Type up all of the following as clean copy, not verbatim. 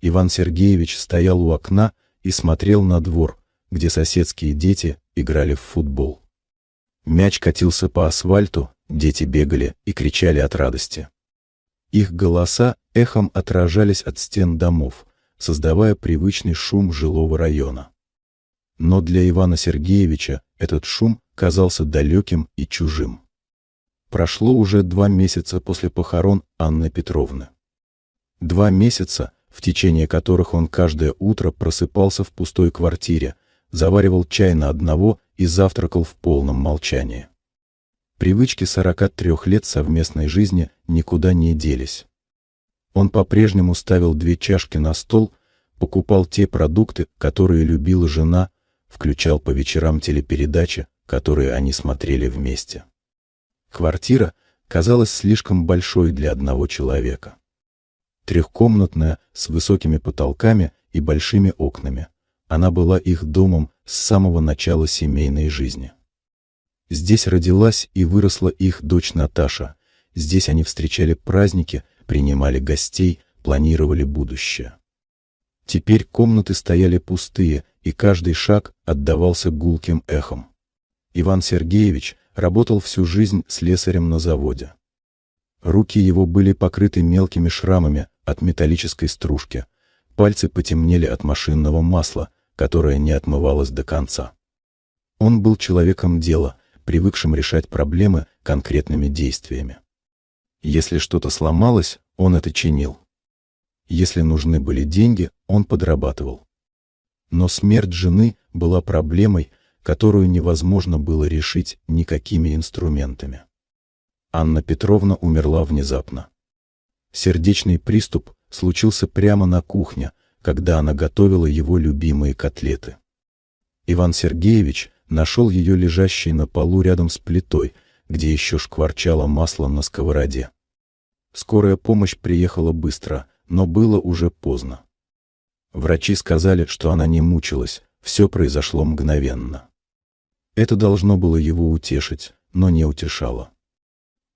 Иван Сергеевич стоял у окна и смотрел на двор, где соседские дети играли в футбол. Мяч катился по асфальту, дети бегали и кричали от радости. Их голоса эхом отражались от стен домов, создавая привычный шум жилого района. Но для Ивана Сергеевича этот шум казался далеким и чужим. Прошло уже 2 месяца после похорон Анны Петровны. 2 месяца, в течение которых он каждое утро просыпался в пустой квартире, заваривал чай на одного и завтракал в полном молчании. Привычки 43 лет совместной жизни никуда не делись. Он по-прежнему ставил 2 чашки на стол, покупал те продукты, которые любила жена, включал по вечерам телепередачи, которые они смотрели вместе. Квартира казалась слишком большой для одного человека. 3-комнатная, с высокими потолками и большими окнами. Она была их домом с самого начала семейной жизни. Здесь родилась и выросла их дочь Наташа. Здесь они встречали праздники, принимали гостей, планировали будущее. Теперь комнаты стояли пустые, и каждый шаг отдавался гулким эхом. Иван Сергеевич работал всю жизнь слесарем на заводе. Руки его были покрыты мелкими шрамами от металлической стружки, пальцы потемнели от машинного масла, которое не отмывалось до конца. Он был человеком дела, привыкшим решать проблемы конкретными действиями. Если что-то сломалось, он это чинил. Если нужны были деньги, он подрабатывал. Но смерть жены была проблемой, которую невозможно было решить никакими инструментами. Анна Петровна умерла внезапно. Сердечный приступ случился прямо на кухне, когда она готовила его любимые котлеты. Иван Сергеевич нашел ее лежащей на полу рядом с плитой, где еще шкварчало масло на сковороде. Скорая помощь приехала быстро, но было уже поздно. Врачи сказали, что она не мучилась, все произошло мгновенно. Это должно было его утешить, но не утешало.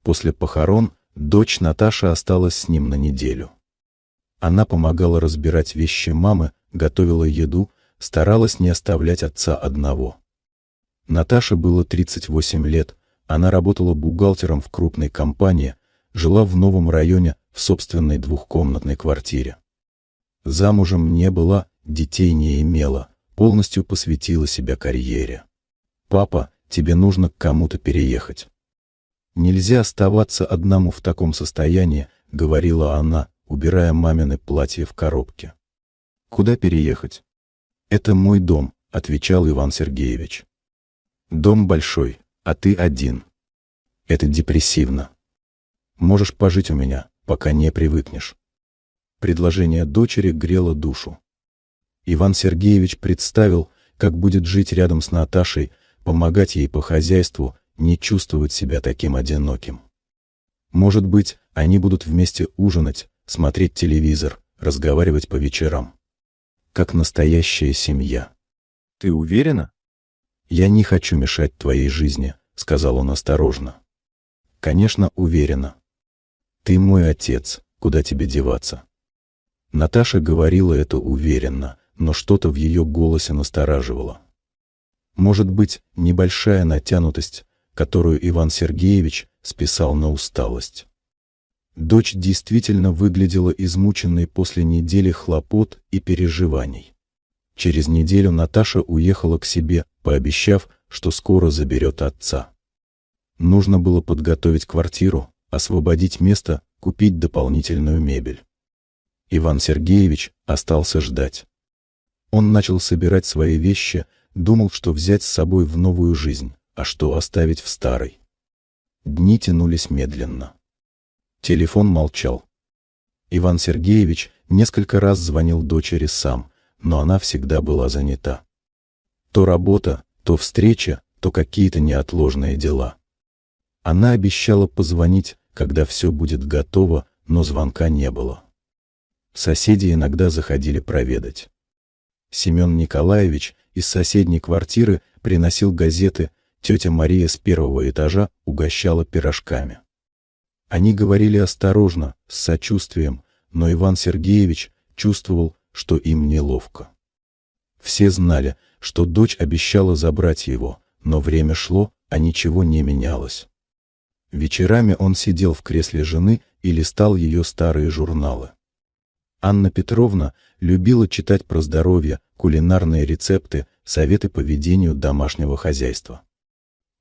После похорон дочь Наташа осталась с ним на неделю. Она помогала разбирать вещи мамы, готовила еду, старалась не оставлять отца одного. Наташе было 38 лет, она работала бухгалтером в крупной компании, жила в новом районе в собственной 2-комнатной квартире. Замужем не была, детей не имела, полностью посвятила себя карьере. «Папа, тебе нужно к кому-то переехать». «Нельзя оставаться одному в таком состоянии», — говорила она, убирая мамины платья в коробке. «Куда переехать?» «Это мой дом», — отвечал Иван Сергеевич. «Дом большой, а ты один. Это депрессивно. Можешь пожить у меня, пока не привыкнешь». Предложение дочери грело душу. Иван Сергеевич представил, как будет жить рядом с Наташей, помогать ей по хозяйству, не чувствовать себя таким одиноким. Может быть, они будут вместе ужинать, смотреть телевизор, разговаривать по вечерам. Как настоящая семья. «Ты уверена?» «Я не хочу мешать твоей жизни», — сказал он осторожно. «Конечно, уверена. Ты мой отец, куда тебе деваться?» Наташа говорила это уверенно, но что-то в ее голосе настораживало. Может быть, небольшая натянутость, которую Иван Сергеевич списал на усталость. Дочь действительно выглядела измученной после недели хлопот и переживаний. Через неделю Наташа уехала к себе, пообещав, что скоро заберет отца. Нужно было подготовить квартиру, освободить место, купить дополнительную мебель. Иван Сергеевич остался ждать. Он начал собирать свои вещи, думал, что взять с собой в новую жизнь, а что оставить в старой. Дни тянулись медленно. Телефон молчал. Иван Сергеевич несколько раз звонил дочери сам, но она всегда была занята. То работа, то встреча, то какие-то неотложные дела. Она обещала позвонить, когда все будет готово, но звонка не было. Соседи иногда заходили проведать. Семен Николаевич из соседней квартиры приносил газеты, тетя Мария с 1-го этажа угощала пирожками. Они говорили осторожно, с сочувствием, но Иван Сергеевич чувствовал, что им неловко. Все знали, что дочь обещала забрать его, но время шло, а ничего не менялось. Вечерами он сидел в кресле жены и листал ее старые журналы. Анна Петровна любила читать про здоровье, кулинарные рецепты, советы по ведению домашнего хозяйства.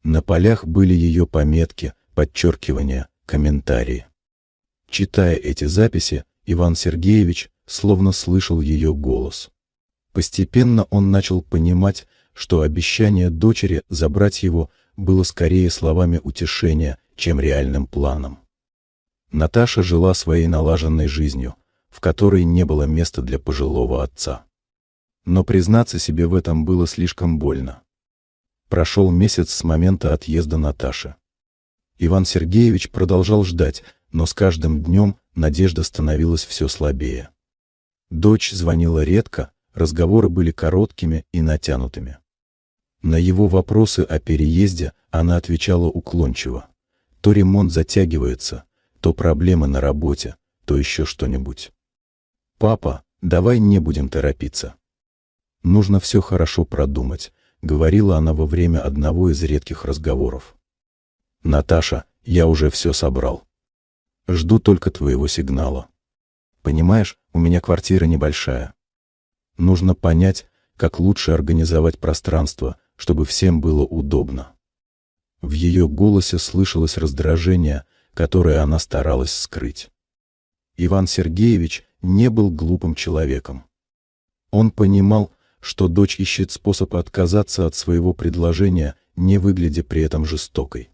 На полях были ее пометки, подчеркивания, комментарии. Читая эти записи, Иван Сергеевич словно слышал ее голос. Постепенно он начал понимать, что обещание дочери забрать его было скорее словами утешения, чем реальным планом. Наташа жила своей налаженной жизнью, в которой не было места для пожилого отца. Но признаться себе в этом было слишком больно. Прошел месяц с момента отъезда Наташи. Иван Сергеевич продолжал ждать, но с каждым днем надежда становилась все слабее. Дочь звонила редко, разговоры были короткими и натянутыми. На его вопросы о переезде она отвечала уклончиво. То ремонт затягивается, то проблемы на работе, то еще что-нибудь. «Папа, давай не будем торопиться. Нужно все хорошо продумать», — говорила она во время одного из редких разговоров. «Наташа, я уже все собрал. Жду только твоего сигнала. Понимаешь, у меня квартира небольшая. Нужно понять, как лучше организовать пространство, чтобы всем было удобно». В ее голосе слышалось раздражение, которое она старалась скрыть. Иван Сергеевич не был глупым человеком. Он понимал, что дочь ищет способ отказаться от своего предложения, не выглядя при этом жестокой.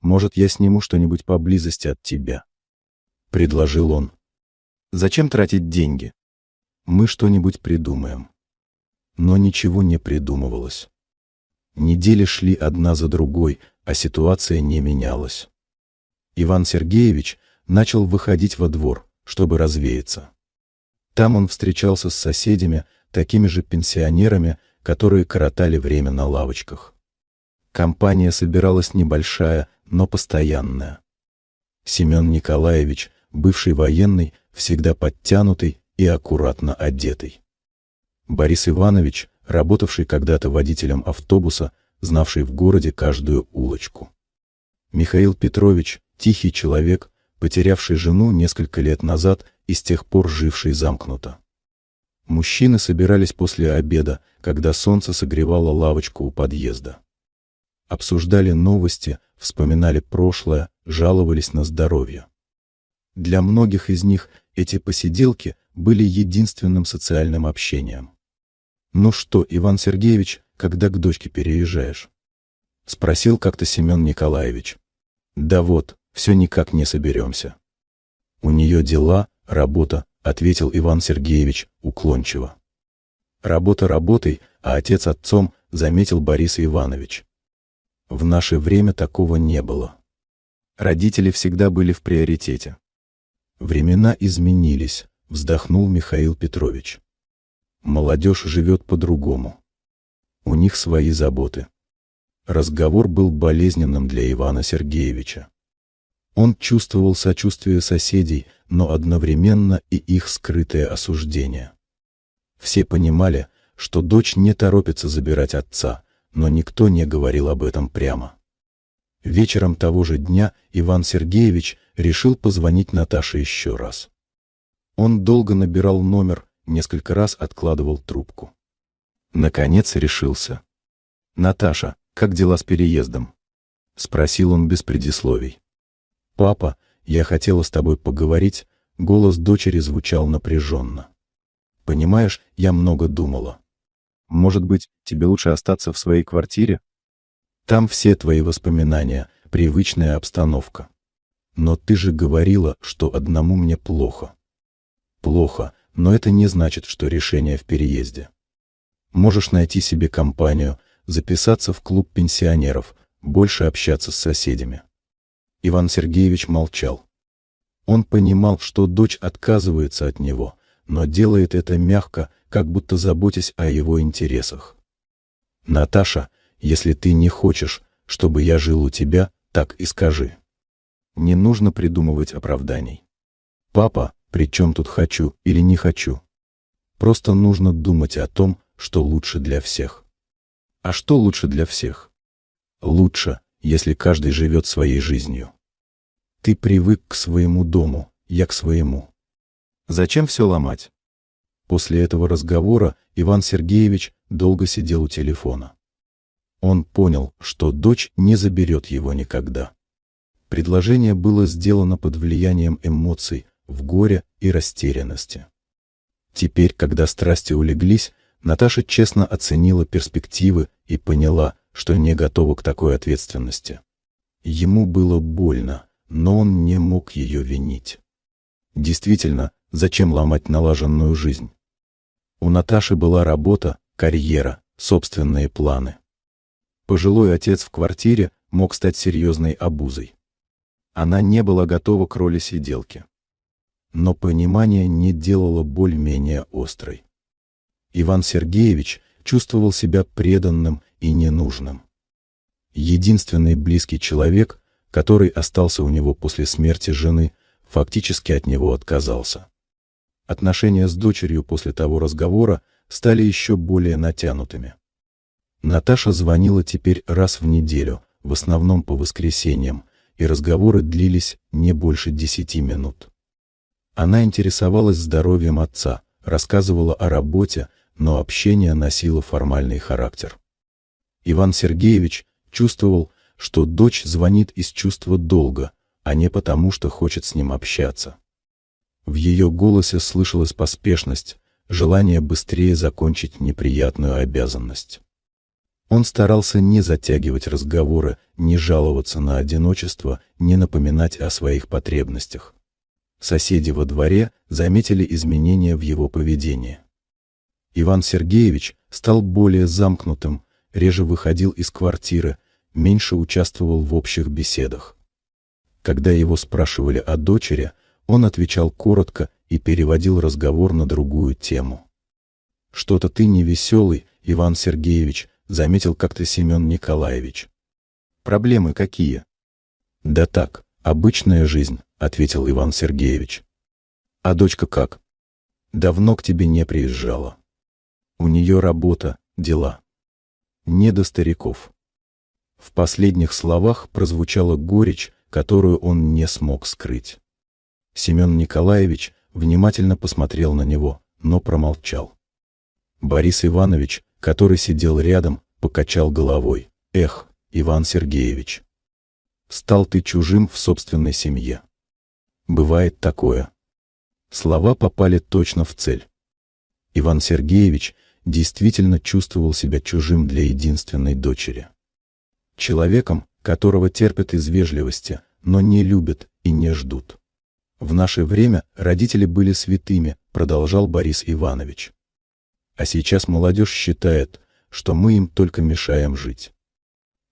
«Может, я сниму что-нибудь поблизости от тебя?» — предложил он. «Зачем тратить деньги? Мы что-нибудь придумаем». Но ничего не придумывалось. Недели шли одна за другой, а ситуация не менялась. Иван Сергеевич начал выходить во двор, чтобы развеяться. Там он встречался с соседями, такими же пенсионерами, которые коротали время на лавочках. Компания собиралась небольшая, но постоянная. Семен Николаевич, бывший военный, всегда подтянутый и аккуратно одетый. Борис Иванович, работавший когда-то водителем автобуса, знавший в городе каждую улочку. Михаил Петрович, тихий человек, потерявший жену несколько лет назад и с тех пор живший замкнуто. Мужчины собирались после обеда, когда солнце согревало лавочку у подъезда. Обсуждали новости, вспоминали прошлое, жаловались на здоровье. Для многих из них эти посиделки были единственным социальным общением. «Ну что, Иван Сергеевич, когда к дочке переезжаешь?» — спросил как-то Семен Николаевич. «Да вот, все никак не соберемся. У нее дела, работа», — ответил Иван Сергеевич уклончиво. «Работа работой, а отец отцом», — заметил Борис Иванович. В наше время такого не было. Родители всегда были в приоритете. Времена изменились, вздохнул Михаил Петрович. Молодежь живет по-другому. У них свои заботы. Разговор был болезненным для Ивана Сергеевича. Он чувствовал сочувствие соседей, но одновременно и их скрытое осуждение. Все понимали, что дочь не торопится забирать отца, но никто не говорил об этом прямо. Вечером того же дня Иван Сергеевич решил позвонить Наташе еще раз. Он долго набирал номер, несколько раз откладывал трубку. Наконец решился. «Наташа, как дела с переездом?» — спросил он без предисловий. «Папа, я хотела с тобой поговорить», — голос дочери звучал напряженно. «Понимаешь, я много думала. Может быть, тебе лучше остаться в своей квартире? Там все твои воспоминания, привычная обстановка. Но ты же говорила, что одному мне плохо». «Плохо, но это не значит, что решение в переезде. Можешь найти себе компанию, записаться в клуб пенсионеров, больше общаться с соседями». Иван Сергеевич молчал. Он понимал, что дочь отказывается от него, но делает это мягко, как будто заботясь о его интересах. «Наташа, если ты не хочешь, чтобы я жил у тебя, так и скажи. Не нужно придумывать оправданий. Папа, при чем тут хочу или не хочу? Просто нужно думать о том, что лучше для всех. А что лучше для всех? Лучше, если каждый живет своей жизнью. Ты привык к своему дому, я к своему. Зачем все ломать? После этого разговора Иван Сергеевич долго сидел у телефона. Он понял, что дочь не заберет его никогда. Предложение было сделано под влиянием эмоций, в горе и растерянности. Теперь, когда страсти улеглись, Наташа честно оценила перспективы и поняла, что не готова к такой ответственности. Ему было больно, но он не мог ее винить. Действительно, зачем ломать налаженную жизнь? У Наташи была работа, карьера, собственные планы. Пожилой отец в квартире мог стать серьезной обузой. Она не была готова к роли сиделки. Но понимание не делало боль менее острой. Иван Сергеевич чувствовал себя преданным и ненужным. Единственный близкий человек, который остался у него после смерти жены, фактически от него отказался. Отношения с дочерью после того разговора стали еще более натянутыми. Наташа звонила теперь раз в неделю, в основном по воскресеньям, и разговоры длились не больше 10 минут. Она интересовалась здоровьем отца, рассказывала о работе, но общение носило формальный характер. Иван Сергеевич чувствовал, что дочь звонит из чувства долга, а не потому, что хочет с ним общаться. В ее голосе слышалась поспешность, желание быстрее закончить неприятную обязанность. Он старался не затягивать разговоры, не жаловаться на одиночество, не напоминать о своих потребностях. Соседи во дворе заметили изменения в его поведении. Иван Сергеевич стал более замкнутым, реже выходил из квартиры, меньше участвовал в общих беседах. Когда его спрашивали о дочери, он отвечал коротко и переводил разговор на другую тему. «Что-то ты невеселый, Иван Сергеевич», — заметил как-то Семен Николаевич. «Проблемы какие?» «Да так, обычная жизнь», — ответил Иван Сергеевич. «А дочка как?» «Давно к тебе не приезжала. У нее работа, дела. Не до стариков». В последних словах прозвучала горечь, которую он не смог скрыть. Семен Николаевич внимательно посмотрел на него, но промолчал. Борис Иванович, который сидел рядом, покачал головой. «Эх, Иван Сергеевич, стал ты чужим в собственной семье. Бывает такое». Слова попали точно в цель. Иван Сергеевич действительно чувствовал себя чужим для единственной дочери. Человеком, которого терпят из вежливости, но не любят и не ждут. «В наше время родители были святыми», — продолжал Борис Иванович. «А сейчас молодежь считает, что мы им только мешаем жить.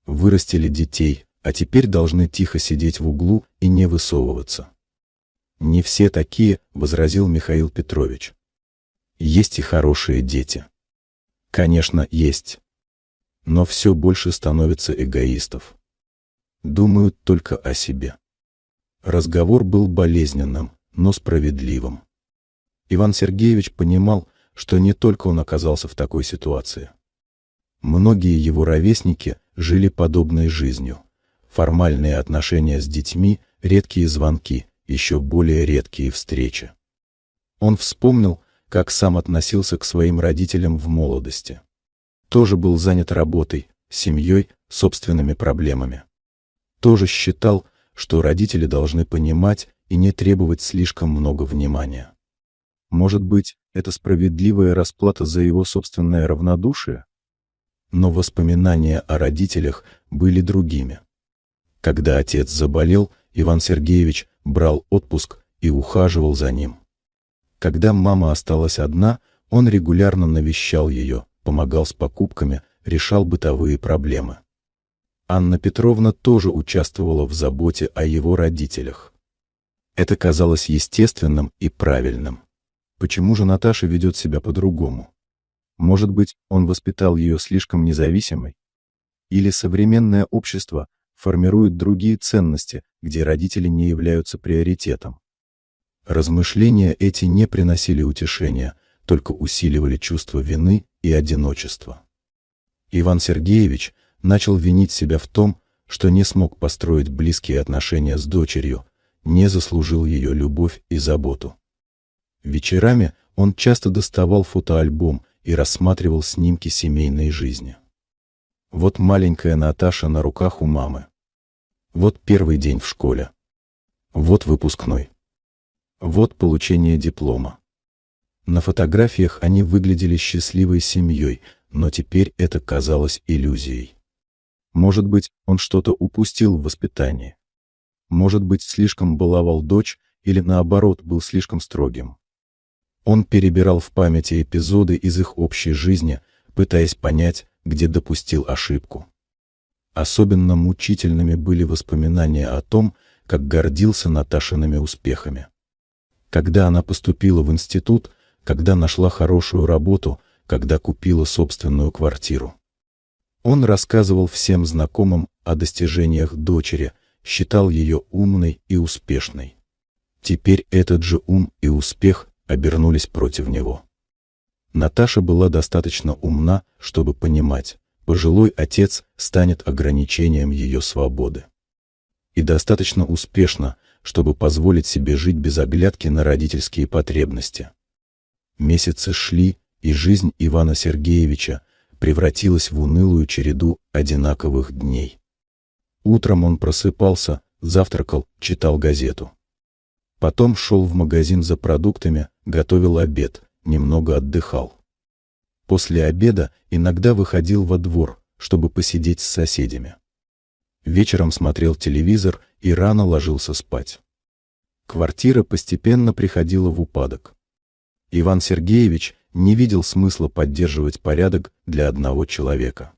Вырастили детей, а теперь должны тихо сидеть в углу и не высовываться». «Не все такие», — возразил Михаил Петрович. «Есть и хорошие дети». «Конечно, есть. Но все больше становится эгоистов. Думают только о себе». Разговор был болезненным, но справедливым. Иван Сергеевич понимал, что не только он оказался в такой ситуации. Многие его ровесники жили подобной жизнью. Формальные отношения с детьми, редкие звонки, еще более редкие встречи. Он вспомнил, как сам относился к своим родителям в молодости. Тоже был занят работой, семьей, собственными проблемами. Тоже считал, что родители должны понимать и не требовать слишком много внимания. Может быть, это справедливая расплата за его собственное равнодушие? Но воспоминания о родителях были другими. Когда отец заболел, Иван Сергеевич брал отпуск и ухаживал за ним. Когда мама осталась одна, он регулярно навещал ее, помогал с покупками, решал бытовые проблемы. Анна Петровна тоже участвовала в заботе о его родителях. Это казалось естественным и правильным. Почему же Наташа ведет себя по-другому? Может быть, он воспитал ее слишком независимой? Или современное общество формирует другие ценности, где родители не являются приоритетом? Размышления эти не приносили утешения, только усиливали чувство вины и одиночества. Иван Сергеевич начал винить себя в том, что не смог построить близкие отношения с дочерью, не заслужил ее любовь и заботу. Вечерами он часто доставал фотоальбом и рассматривал снимки семейной жизни. Вот маленькая Наташа на руках у мамы. Вот первый день в школе. Вот выпускной. Вот получение диплома. На фотографиях они выглядели счастливой семьей, но теперь это казалось иллюзией. Может быть, он что-то упустил в воспитании. Может быть, слишком баловал дочь или, наоборот, был слишком строгим. Он перебирал в памяти эпизоды из их общей жизни, пытаясь понять, где допустил ошибку. Особенно мучительными были воспоминания о том, как гордился Наташиными успехами. Когда она поступила в институт, когда нашла хорошую работу, когда купила собственную квартиру. Он рассказывал всем знакомым о достижениях дочери, считал ее умной и успешной. Теперь этот же ум и успех обернулись против него. Наташа была достаточно умна, чтобы понимать, пожилой отец станет ограничением ее свободы. И достаточно успешна, чтобы позволить себе жить без оглядки на родительские потребности. Месяцы шли, и жизнь Ивана Сергеевича превратилась в унылую череду одинаковых дней. Утром он просыпался, завтракал, читал газету. Потом шел в магазин за продуктами, готовил обед, немного отдыхал. После обеда иногда выходил во двор, чтобы посидеть с соседями. Вечером смотрел телевизор и рано ложился спать. Квартира постепенно приходила в упадок. Иван Сергеевич не видел смысла поддерживать порядок для одного человека.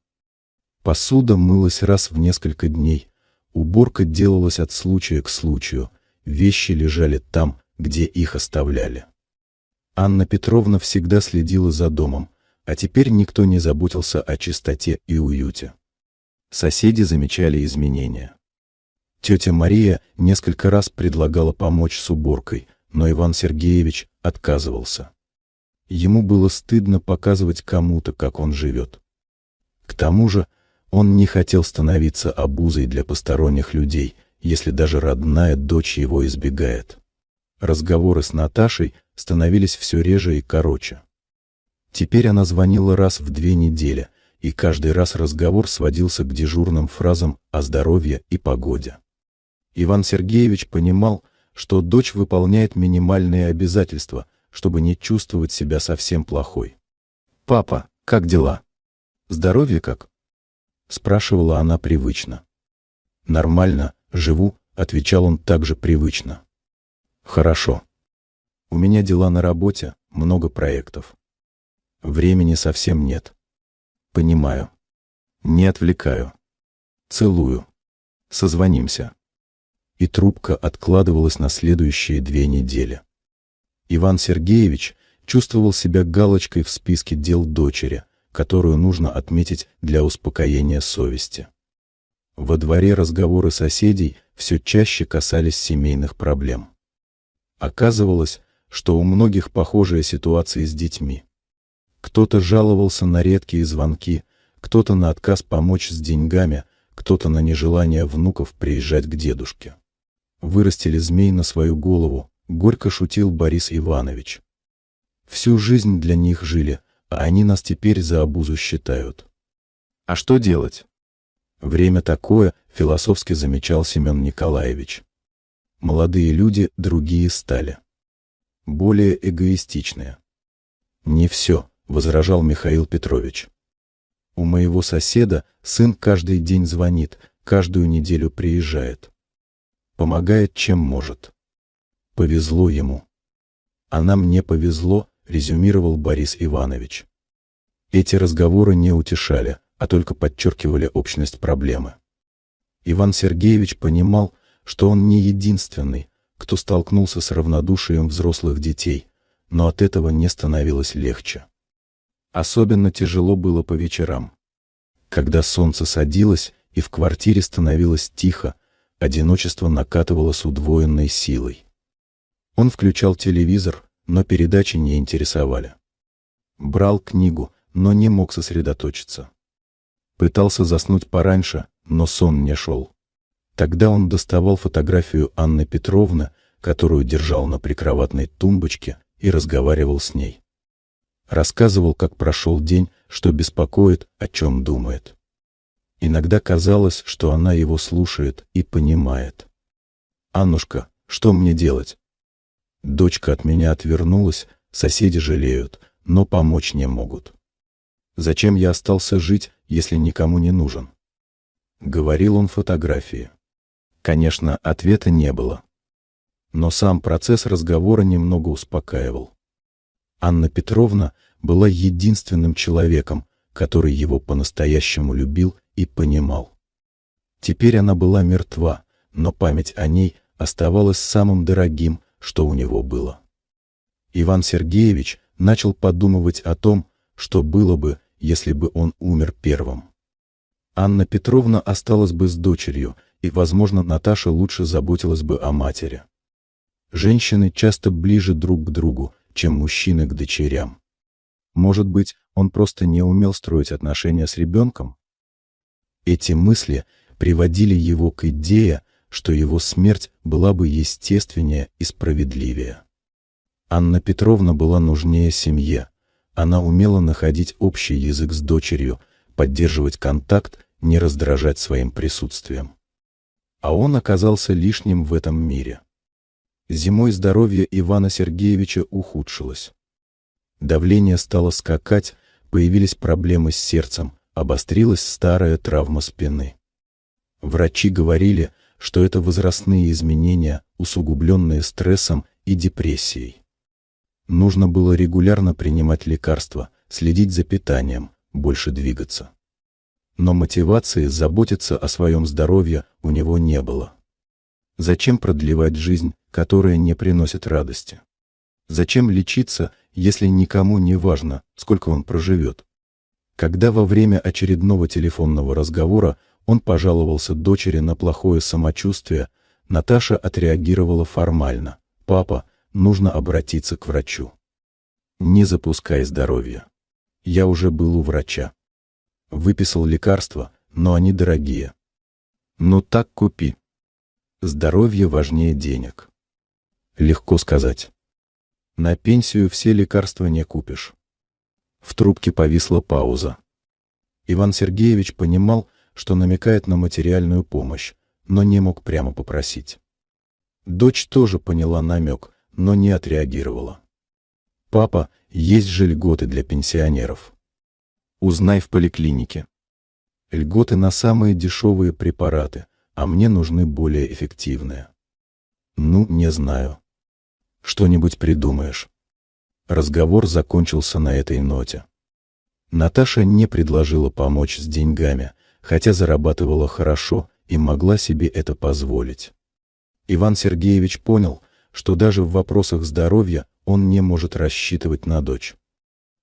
Посуда мылась раз в несколько дней, уборка делалась от случая к случаю, вещи лежали там, где их оставляли. Анна Петровна всегда следила за домом, а теперь никто не заботился о чистоте и уюте. Соседи замечали изменения. Тетя Мария несколько раз предлагала помочь с уборкой, но Иван Сергеевич отказывался. Ему было стыдно показывать кому-то, как он живет. К тому же, он не хотел становиться обузой для посторонних людей, если даже родная дочь его избегает. Разговоры с Наташей становились все реже и короче. Теперь она звонила раз в 2 недели, и каждый раз разговор сводился к дежурным фразам о здоровье и погоде. Иван Сергеевич понимал, что дочь выполняет минимальные обязательства, чтобы не чувствовать себя совсем плохой. «Папа, как дела? Здоровье как?» — спрашивала она привычно. «Нормально, живу», — отвечал он также привычно. «Хорошо. У меня дела на работе, много проектов. Времени совсем нет. Понимаю. Не отвлекаю. Целую. Созвонимся». И трубка откладывалась на следующие 2 недели. Иван Сергеевич чувствовал себя галочкой в списке дел дочери, которую нужно отметить для успокоения совести. Во дворе разговоры соседей все чаще касались семейных проблем. Оказывалось, что у многих похожие ситуации с детьми. Кто-то жаловался на редкие звонки, кто-то на отказ помочь с деньгами, кто-то на нежелание внуков приезжать к дедушке. Вырастили змей на свою голову, горько шутил Борис Иванович. Всю жизнь для них жили, а они нас теперь за обузу считают. А что делать? Время такое, философски замечал Семен Николаевич. Молодые люди другие стали. Более эгоистичные. Не все, возражал Михаил Петрович. У моего соседа сын каждый день звонит, каждую неделю приезжает. Помогает, чем может. Повезло ему. А нам не повезло, резюмировал Борис Иванович. Эти разговоры не утешали, а только подчеркивали общность проблемы. Иван Сергеевич понимал, что он не единственный, кто столкнулся с равнодушием взрослых детей, но от этого не становилось легче. Особенно тяжело было по вечерам. Когда солнце садилось и в квартире становилось тихо, одиночество накатывало с удвоенной силой. Он включал телевизор, но передачи не интересовали. Брал книгу, но не мог сосредоточиться. Пытался заснуть пораньше, но сон не шел. Тогда он доставал фотографию Анны Петровны, которую держал на прикроватной тумбочке, и разговаривал с ней. Рассказывал, как прошел день, что беспокоит, о чем думает. Иногда казалось, что она его слушает и понимает. «Аннушка, что мне делать? Дочка от меня отвернулась, соседи жалеют, но помочь не могут. Зачем я остался жить, если никому не нужен?» Говорил он фотографии. Конечно, ответа не было. Но сам процесс разговора немного успокаивал. Анна Петровна была единственным человеком, который его по-настоящему любил и понимал. Теперь она была мертва, но память о ней оставалась самым дорогим, что у него было. Иван Сергеевич начал подумывать о том, что было бы, если бы он умер первым. Анна Петровна осталась бы с дочерью, и, возможно, Наташа лучше заботилась бы о матери. Женщины часто ближе друг к другу, чем мужчины к дочерям. Может быть, он просто не умел строить отношения с ребенком? Эти мысли приводили его к идее, что его смерть была бы естественнее и справедливее. Анна Петровна была нужнее семье. Она умела находить общий язык с дочерью, поддерживать контакт, не раздражать своим присутствием. А он оказался лишним в этом мире. Зимой здоровье Ивана Сергеевича ухудшилось. Давление стало скакать, появились проблемы с сердцем, обострилась старая травма спины. Врачи говорили, что это возрастные изменения, усугубленные стрессом и депрессией. Нужно было регулярно принимать лекарства, следить за питанием, больше двигаться. Но мотивации заботиться о своем здоровье у него не было. Зачем продлевать жизнь, которая не приносит радости? Зачем лечиться, если никому не важно, сколько он проживет? Когда во время очередного телефонного разговора он пожаловался дочери на плохое самочувствие, Наташа отреагировала формально: «Папа, нужно обратиться к врачу». «Не запускай здоровье. Я уже был у врача. Выписал лекарства, но они дорогие. Ну так купи. Здоровье важнее денег». Легко сказать. На пенсию все лекарства не купишь. В трубке повисла пауза. Иван Сергеевич понимал, что намекает на материальную помощь, но не мог прямо попросить. Дочь тоже поняла намек, но не отреагировала. «Папа, есть же льготы для пенсионеров. Узнай в поликлинике. Льготы на самые дешевые препараты, а мне нужны более эффективные». «Ну, не знаю. Что-нибудь придумаешь». Разговор закончился на этой ноте. Наташа не предложила помочь с деньгами, хотя зарабатывала хорошо и могла себе это позволить. Иван Сергеевич понял, что даже в вопросах здоровья он не может рассчитывать на дочь.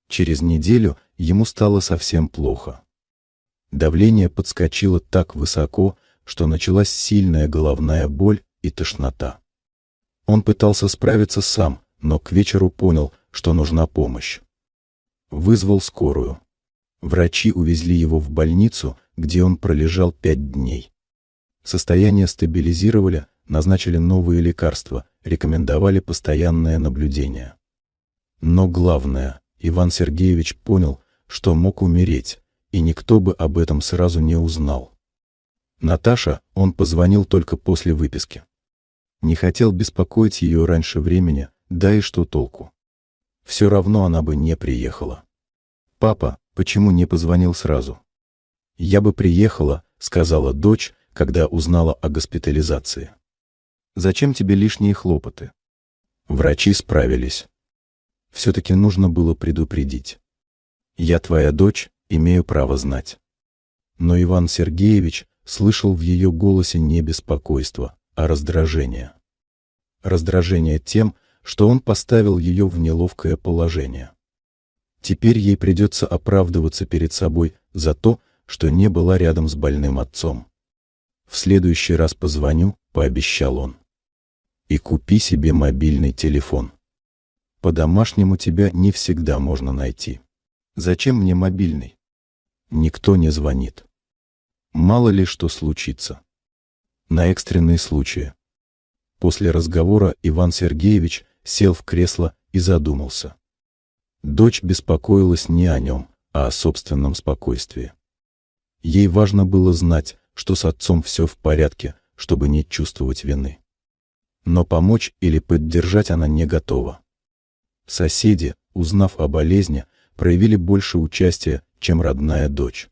Через неделю ему стало совсем плохо. Давление подскочило так высоко, что началась сильная головная боль и тошнота. Он пытался справиться сам, но к вечеру понял, что нужна помощь. Вызвал скорую. Врачи увезли его в больницу, где он пролежал 5 дней. Состояние стабилизировали, назначили новые лекарства, рекомендовали постоянное наблюдение. Но главное, Иван Сергеевич понял, что мог умереть, и никто бы об этом сразу не узнал. Наташа он позвонил только после выписки. Не хотел беспокоить ее раньше времени, да и что толку? Все равно она бы не приехала. «Папа, почему не позвонил сразу?» «Я бы приехала», — сказала дочь, когда узнала о госпитализации. «Зачем тебе лишние хлопоты?» Врачи справились. Все-таки нужно было предупредить. «Я твоя дочь, имею право знать». Но Иван Сергеевич слышал в ее голосе не беспокойство, а раздражение. Раздражение тем, что он поставил ее в неловкое положение. Теперь ей придется оправдываться перед собой за то, что не была рядом с больным отцом. «В следующий раз позвоню», — пообещал он. «И купи себе мобильный телефон. По-домашнему тебя не всегда можно найти». Зачем мне мобильный? Никто не звонит. Мало ли что случится. На экстренные случаи. После разговора Иван Сергеевич сел в кресло и задумался. Дочь беспокоилась не о нем, а о собственном спокойствии. Ей важно было знать, что с отцом все в порядке, чтобы не чувствовать вины. Но помочь или поддержать она не готова. Соседи, узнав о болезни, проявили больше участия, чем родная дочь.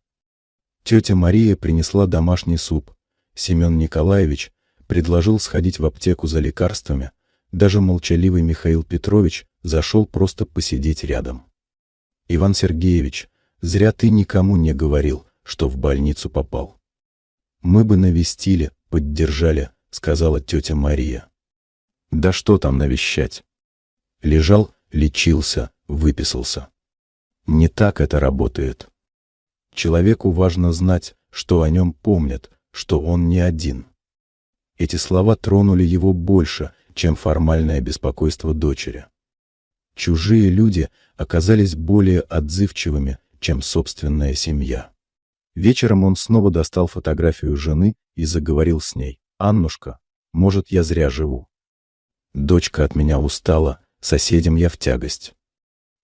Тетя Мария принесла домашний суп, Семен Николаевич предложил сходить в аптеку за лекарствами, даже молчаливый Михаил Петрович зашел просто посидеть рядом. «Иван Сергеевич, зря ты никому не говорил, что в больницу попал. Мы бы навестили, поддержали», — сказала тетя Мария. «Да что там навещать? Лежал, лечился, выписался. Не так это работает. Человеку важно знать, что о нем помнят, что он не один». Эти слова тронули его больше, чем формальное беспокойство дочери. Чужие люди оказались более отзывчивыми, чем собственная семья. Вечером он снова достал фотографию жены и заговорил с ней. «Аннушка, может, я зря живу. Дочка от меня устала, соседям я в тягость.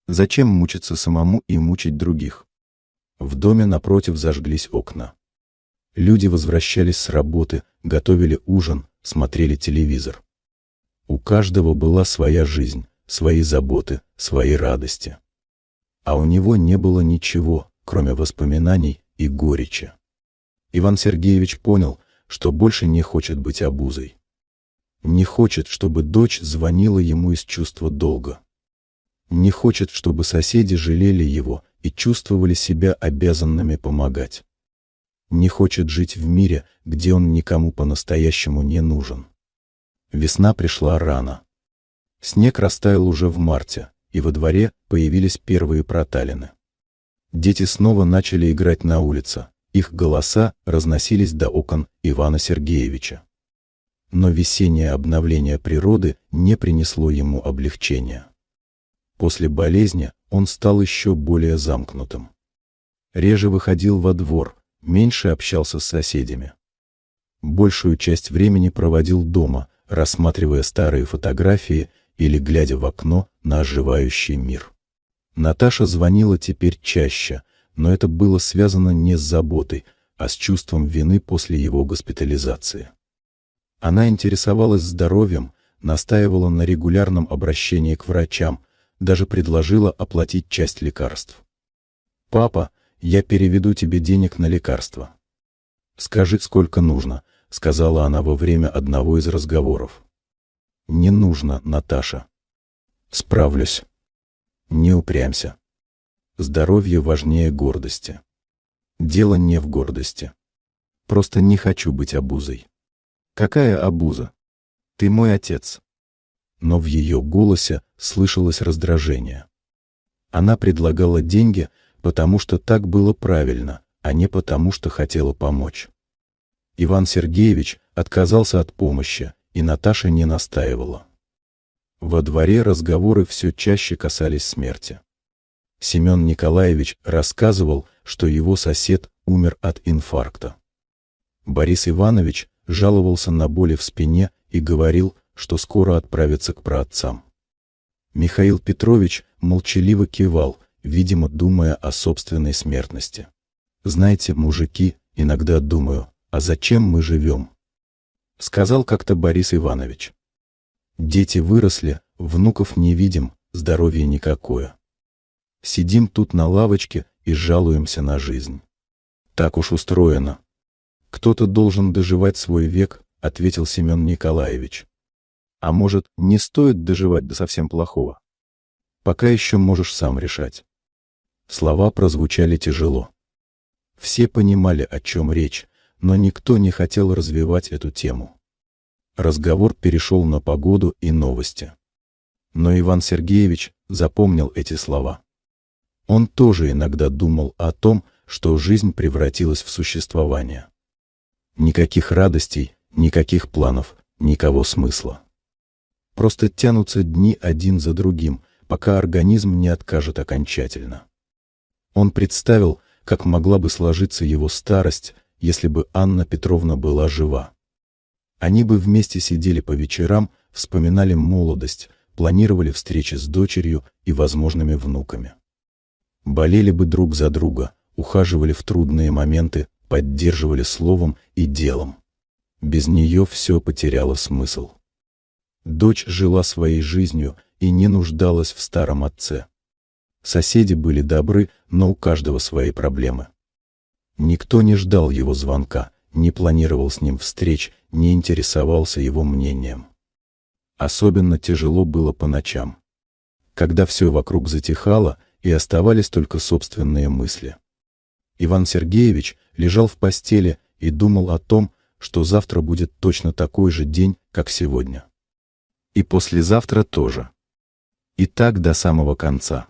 Зачем мучиться самому и мучить других?» В доме напротив зажглись окна. Люди возвращались с работы, готовили ужин, смотрели телевизор. У каждого была своя жизнь, свои заботы, свои радости. А у него не было ничего, кроме воспоминаний и горечи. Иван Сергеевич понял, что больше не хочет быть обузой. Не хочет, чтобы дочь звонила ему из чувства долга. Не хочет, чтобы соседи жалели его и чувствовали себя обязанными помогать. Не хочет жить в мире, где он никому по-настоящему не нужен. Весна пришла рано. Снег растаял уже в марте, и во дворе появились первые проталины. Дети снова начали играть на улице, их голоса разносились до окон Ивана Сергеевича. Но весеннее обновление природы не принесло ему облегчения. После болезни он стал еще более замкнутым. Реже выходил во двор, меньше общался с соседями. Большую часть времени проводил дома, рассматривая старые фотографии или глядя в окно на оживающий мир. Наташа звонила теперь чаще, но это было связано не с заботой, а с чувством вины после его госпитализации. Она интересовалась здоровьем, настаивала на регулярном обращении к врачам, даже предложила оплатить часть лекарств. «Папа, я переведу тебе денег на лекарства. Скажи, сколько нужно», — сказала она во время одного из разговоров. «Не нужно, Наташа. Справлюсь. Не упрямься. Здоровье важнее гордости. Дело не в гордости. Просто не хочу быть обузой». «Какая обуза? Ты мой отец». Но в ее голосе слышалось раздражение. Она предлагала деньги, потому что так было правильно, а не потому что хотела помочь. Иван Сергеевич отказался от помощи, и Наташа не настаивала. Во дворе разговоры все чаще касались смерти. Семен Николаевич рассказывал, что его сосед умер от инфаркта. Борис Иванович жаловался на боли в спине и говорил, что скоро отправится к праотцам. Михаил Петрович молчаливо кивал, видимо, думая о собственной смертности. «Знаете, мужики, иногда думаю, а зачем мы живем?» — сказал как-то Борис Иванович. «Дети выросли, внуков не видим, здоровья никакое. Сидим тут на лавочке и жалуемся на жизнь. Так уж устроено. Кто-то должен доживать свой век», — ответил Семен Николаевич. «А может, не стоит доживать до совсем плохого? Пока еще можешь сам решать». Слова прозвучали тяжело. Все понимали, о чем речь, но никто не хотел развивать эту тему. Разговор перешел на погоду и новости. Но Иван Сергеевич запомнил эти слова. Он тоже иногда думал о том, что жизнь превратилась в существование. Никаких радостей, никаких планов, никого смысла. Просто тянутся дни один за другим, пока организм не откажет окончательно. Он представил, как могла бы сложиться его старость, если бы Анна Петровна была жива. Они бы вместе сидели по вечерам, вспоминали молодость, планировали встречи с дочерью и возможными внуками. Болели бы друг за друга, ухаживали в трудные моменты, поддерживали словом и делом. Без нее все потеряло смысл. Дочь жила своей жизнью и не нуждалась в старом отце. Соседи были добры, но у каждого свои проблемы. Никто не ждал его звонка, не планировал с ним встреч, не интересовался его мнением. Особенно тяжело было по ночам, когда все вокруг затихало и оставались только собственные мысли. Иван Сергеевич лежал в постели и думал о том, что завтра будет точно такой же день, как сегодня. И послезавтра тоже. И так до самого конца.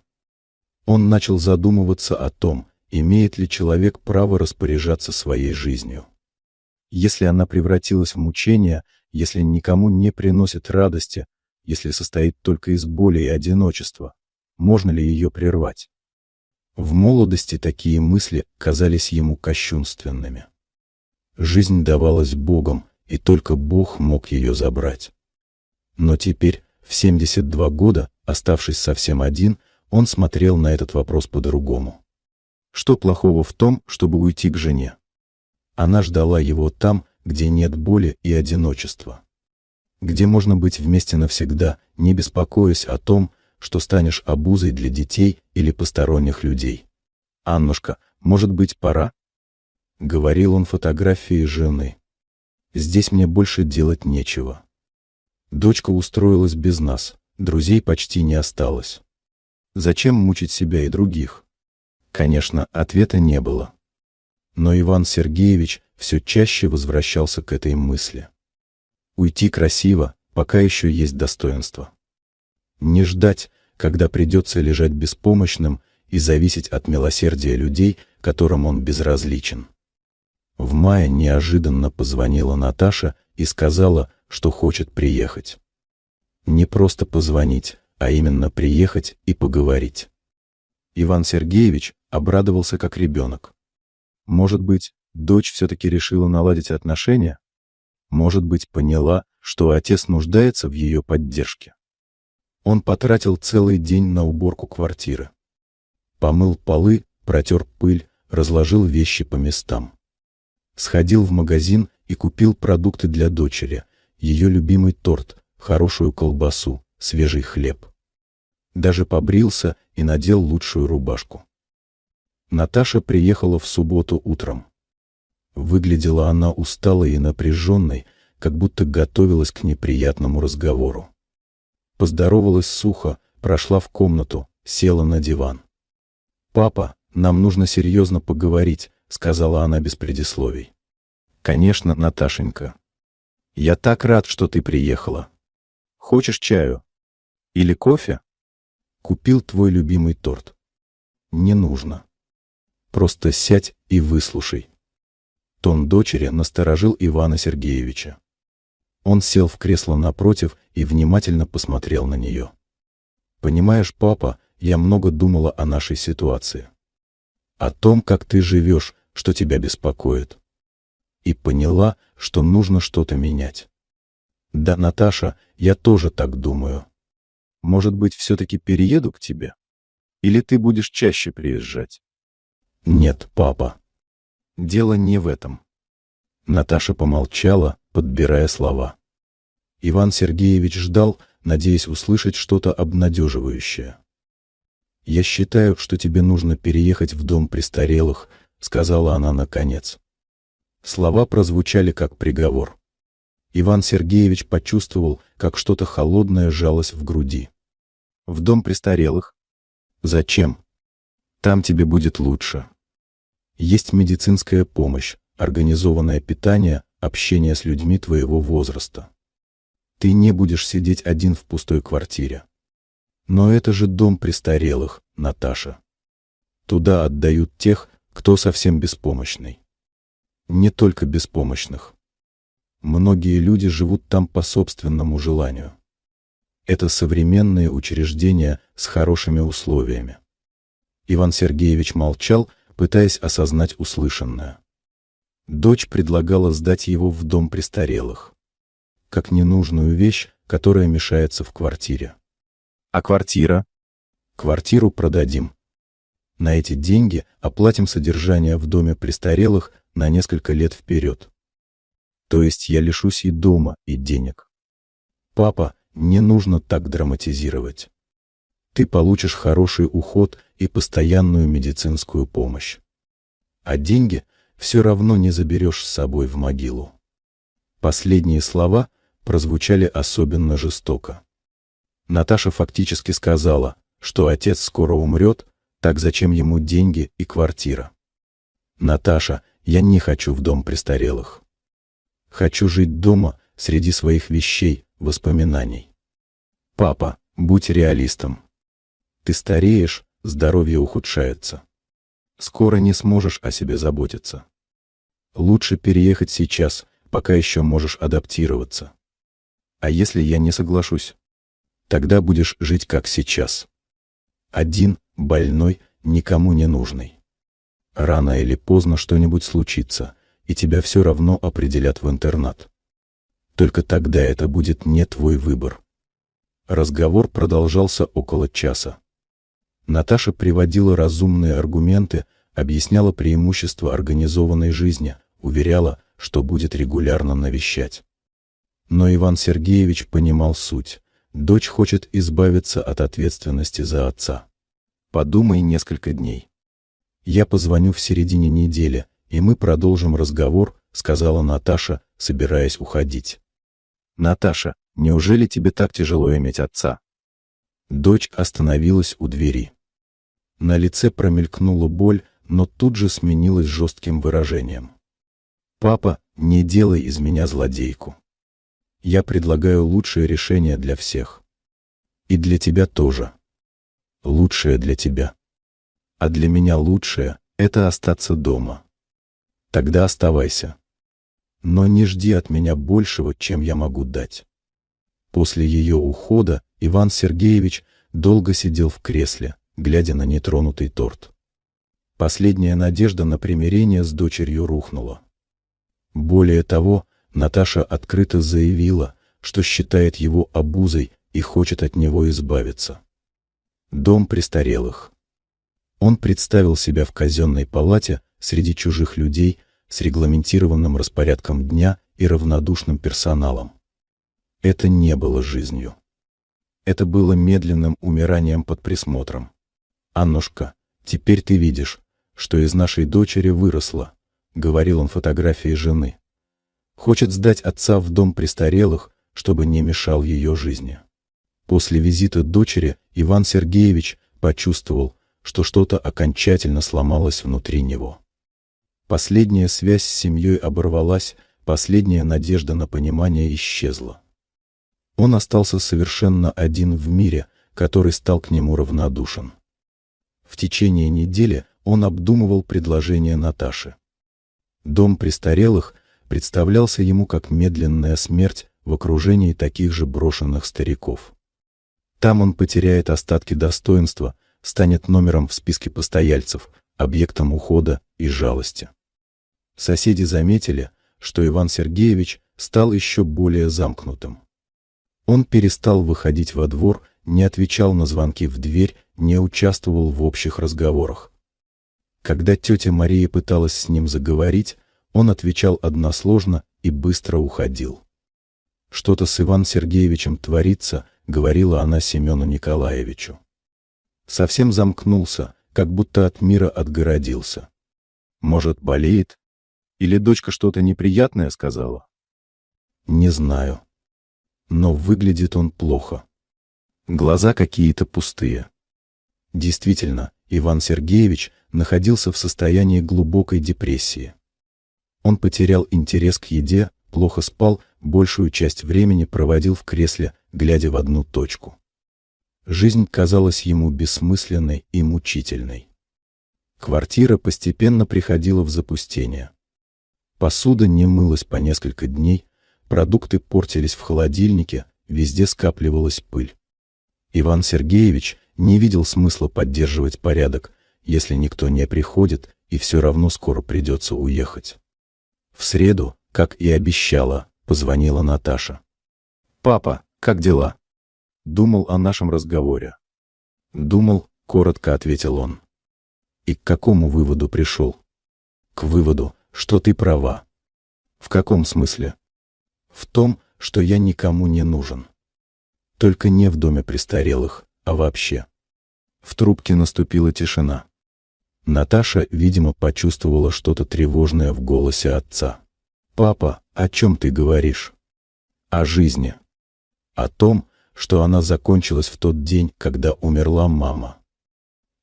Он начал задумываться о том, имеет ли человек право распоряжаться своей жизнью. Если она превратилась в мучение, если никому не приносит радости, если состоит только из боли и одиночества, можно ли ее прервать? В молодости такие мысли казались ему кощунственными. Жизнь давалась Богом, и только Бог мог ее забрать. Но теперь, в 72 года, оставшись совсем один, он смотрел на этот вопрос по-другому. Что плохого в том, чтобы уйти к жене? Она ждала его там, где нет боли и одиночества. Где можно быть вместе навсегда, не беспокоясь о том, что станешь обузой для детей или посторонних людей. «Аннушка, может быть, пора?» — говорил он фотографии жены. «Здесь мне больше делать нечего. Дочка устроилась без нас, друзей почти не осталось. Зачем мучить себя и других?» Конечно, ответа не было. Но Иван Сергеевич все чаще возвращался к этой мысли. Уйти красиво, пока еще есть достоинство. Не ждать, когда придется лежать беспомощным и зависеть от милосердия людей, которым он безразличен. В мае неожиданно позвонила Наташа и сказала, что хочет приехать. Не просто позвонить, а именно приехать и поговорить. Иван Сергеевич обрадовался как ребенок. Может быть, дочь все-таки решила наладить отношения? Может быть, поняла, что отец нуждается в ее поддержке? Он потратил целый день на уборку квартиры. Помыл полы, протер пыль, разложил вещи по местам. Сходил в магазин и купил продукты для дочери, ее любимый торт, хорошую колбасу, свежий хлеб. Даже побрился и надел лучшую рубашку. Наташа приехала в субботу утром. Выглядела она усталой и напряженной, как будто готовилась к неприятному разговору. Поздоровалась сухо, прошла в комнату, села на диван. «Папа, нам нужно серьезно поговорить», — сказала она без предисловий. «Конечно, Наташенька. Я так рад, что ты приехала. Хочешь чаю? Или кофе? Купил твой любимый торт. Не нужно. Просто сядь и выслушай». Тон дочери насторожил Ивана Сергеевича. Он сел в кресло напротив и внимательно посмотрел на нее. «Понимаешь, папа, я много думала о нашей ситуации. О том, как ты живешь, что тебя беспокоит. И поняла, что нужно что-то менять. Да, Наташа, я тоже так думаю. Может быть, все-таки перееду к тебе? Или ты будешь чаще приезжать?» «Нет, папа. Дело не в этом». Наташа помолчала, подбирая слова. Иван Сергеевич ждал, надеясь услышать что-то обнадеживающее. «Я считаю, что тебе нужно переехать в дом престарелых», — сказала она наконец. Слова прозвучали как приговор. Иван Сергеевич почувствовал, как что-то холодное сжалось в груди. «В дом престарелых? Зачем? Там тебе будет лучше. Есть медицинская помощь, организованное питание, общение с людьми твоего возраста. Ты не будешь сидеть один в пустой квартире. Но это же дом престарелых, Наташа. Туда отдают тех, кто совсем беспомощный. Не только беспомощных. Многие люди живут там по собственному желанию. Это современные учреждения с хорошими условиями. Иван Сергеевич молчал, пытаясь осознать услышанное. Дочь предлагала сдать его в дом престарелых. Как ненужную вещь, которая мешается в квартире. А квартира? Квартиру продадим. На эти деньги оплатим содержание в доме престарелых на несколько лет вперед. То есть я лишусь и дома, и денег. Папа, не нужно так драматизировать. Ты получишь хороший уход и постоянную медицинскую помощь. А деньги все равно не заберешь с собой в могилу. Последние слова прозвучали особенно жестоко. Наташа фактически сказала, что отец скоро умрет, так зачем ему деньги и квартира? Наташа, я не хочу в дом престарелых. Хочу жить дома среди своих вещей, воспоминаний. Папа, будь реалистом. Ты стареешь, здоровье ухудшается. Скоро не сможешь о себе заботиться. Лучше переехать сейчас, пока еще можешь адаптироваться. А если я не соглашусь? Тогда будешь жить как сейчас. Один, больной, никому не нужный. Рано или поздно что-нибудь случится, и тебя все равно определят в интернат. Только тогда это будет не твой выбор. Разговор продолжался около часа. Наташа приводила разумные аргументы, объясняла преимущества организованной жизни, уверяла, что будет регулярно навещать. Но Иван Сергеевич понимал суть. Дочь хочет избавиться от ответственности за отца. Подумай несколько дней. Я позвоню в середине недели, и мы продолжим разговор, сказала Наташа, собираясь уходить. Наташа, неужели тебе так тяжело иметь отца? Дочь остановилась у двери. На лице промелькнула боль, но тут же сменилась жестким выражением. Папа, не делай из меня злодейку. Я предлагаю лучшее решение для всех. И для тебя тоже. Лучшее для тебя. А для меня лучшее — это остаться дома. Тогда оставайся. Но не жди от меня большего, чем я могу дать. После ее ухода Иван Сергеевич долго сидел в кресле, глядя на нетронутый торт. Последняя надежда на примирение с дочерью рухнула. Более того, Наташа открыто заявила, что считает его обузой и хочет от него избавиться. Дом престарелых. Он представил себя в казенной палате среди чужих людей с регламентированным распорядком дня и равнодушным персоналом. Это не было жизнью. Это было медленным умиранием под присмотром. «Аннушка, теперь ты видишь, что из нашей дочери выросло», — говорил он фотографии жены. «Хочет сдать отца в дом престарелых, чтобы не мешал ее жизни». После визита дочери Иван Сергеевич почувствовал, что что-то окончательно сломалось внутри него. Последняя связь с семьей оборвалась, последняя надежда на понимание исчезла. Он остался совершенно один в мире, который стал к нему равнодушен. В течение недели он обдумывал предложение Наташи. Дом престарелых представлялся ему как медленная смерть в окружении таких же брошенных стариков. Там он потеряет остатки достоинства, станет номером в списке постояльцев, объектом ухода и жалости. Соседи заметили, что Иван Сергеевич стал еще более замкнутым. Он перестал выходить во двор, не отвечал на звонки в дверь, не участвовал в общих разговорах. Когда тетя Мария пыталась с ним заговорить, он отвечал односложно и быстро уходил. «Что-то с Иваном Сергеевичем творится», — говорила она Семену Николаевичу. Совсем замкнулся, как будто от мира отгородился. «Может, болеет? Или дочка что-то неприятное сказала?» «Не знаю. Но выглядит он плохо. Глаза какие-то пустые». Действительно, Иван Сергеевич находился в состоянии глубокой депрессии. Он потерял интерес к еде, плохо спал, большую часть времени проводил в кресле, глядя в одну точку. Жизнь казалась ему бессмысленной и мучительной. Квартира постепенно приходила в запустение. Посуда не мылась по несколько дней, продукты портились в холодильнике, везде скапливалась пыль. Иван Сергеевич не видел смысла поддерживать порядок, если никто не приходит, и все равно скоро придется уехать. В среду, как и обещала, позвонила Наташа. «Папа, как дела?» Думал о нашем разговоре. «Думал», — коротко ответил он. «И к какому выводу пришел?» «К выводу, что ты права». «В каком смысле?» «В том, что я никому не нужен. Только не в доме престарелых, а вообще». В трубке наступила тишина. Наташа, видимо, почувствовала что-то тревожное в голосе отца. «Папа, о чем ты говоришь?» «О жизни. О том, что она закончилась в тот день, когда умерла мама.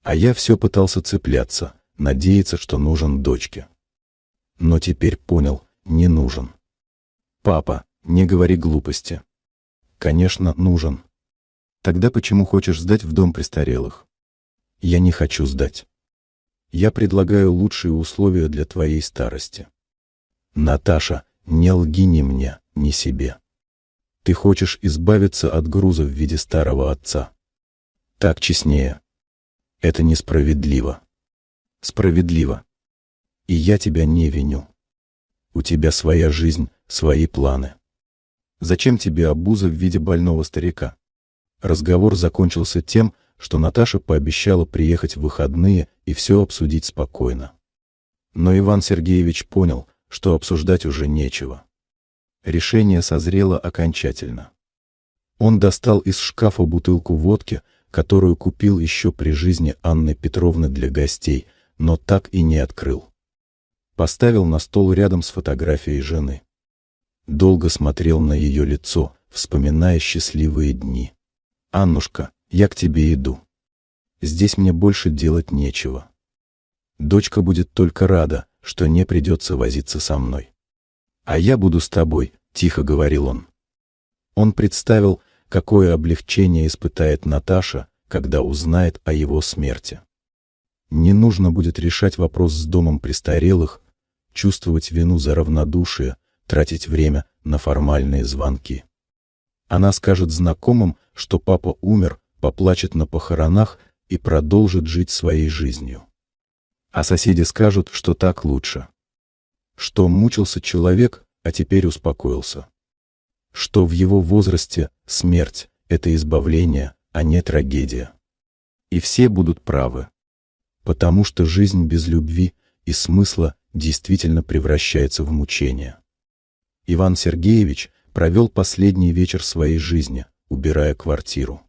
А я все пытался цепляться, надеяться, что нужен дочке. Но теперь понял, не нужен». «Папа, не говори глупости». «Конечно, нужен». «Тогда почему хочешь сдать в дом престарелых?» «Я не хочу сдать. Я предлагаю лучшие условия для твоей старости». «Наташа, не лги ни мне, ни себе. Ты хочешь избавиться от груза в виде старого отца. Так честнее. Это несправедливо». «Справедливо. И я тебя не виню. У тебя своя жизнь, свои планы. Зачем тебе обуза в виде больного старика?» Разговор закончился тем, что Наташа пообещала приехать в выходные и все обсудить спокойно. Но Иван Сергеевич понял, что обсуждать уже нечего. Решение созрело окончательно. Он достал из шкафа бутылку водки, которую купил еще при жизни Анны Петровны для гостей, но так и не открыл. Поставил на стол рядом с фотографией жены. Долго смотрел на ее лицо, вспоминая счастливые дни. «Аннушка, я к тебе иду. Здесь мне больше делать нечего. Дочка будет только рада, что не придется возиться со мной. А я буду с тобой», — тихо говорил он. Он представил, какое облегчение испытает Наташа, когда узнает о его смерти. Не нужно будет решать вопрос с домом престарелых, чувствовать вину за равнодушие, тратить время на формальные звонки. Она скажет знакомым, что папа умер, поплачет на похоронах и продолжит жить своей жизнью. А соседи скажут, что так лучше. Что мучился человек, а теперь успокоился. Что в его возрасте смерть — это избавление, а не трагедия. И все будут правы. Потому что жизнь без любви и смысла действительно превращается в мучение. Иван Сергеевич провел последний вечер своей жизни, убирая квартиру.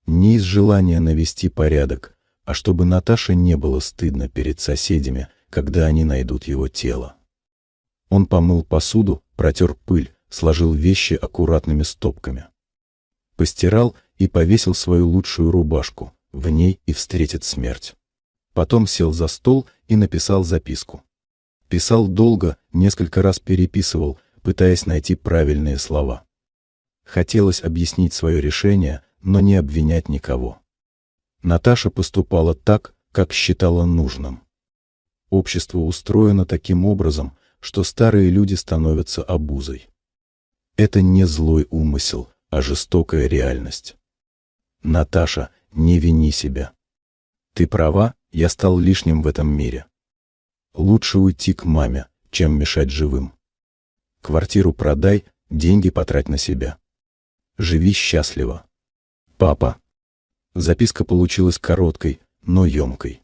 Не из желания навести порядок, а чтобы Наташе не было стыдно перед соседями, когда они найдут его тело. Он помыл посуду, протер пыль, сложил вещи аккуратными стопками. Постирал и повесил свою лучшую рубашку, в ней и встретит смерть. Потом сел за стол и написал записку. Писал долго, несколько раз переписывал, пытаясь найти правильные слова. Хотелось объяснить свое решение, но не обвинять никого. Наташа поступала так, как считала нужным. Общество устроено таким образом, что старые люди становятся обузой. Это не злой умысел, а жестокая реальность. Наташа, не вини себя. Ты права, я стал лишним в этом мире. Лучше уйти к маме, чем мешать живым. Квартиру продай, деньги потрать на себя. Живи счастливо. Папа. Записка получилась короткой, но емкой.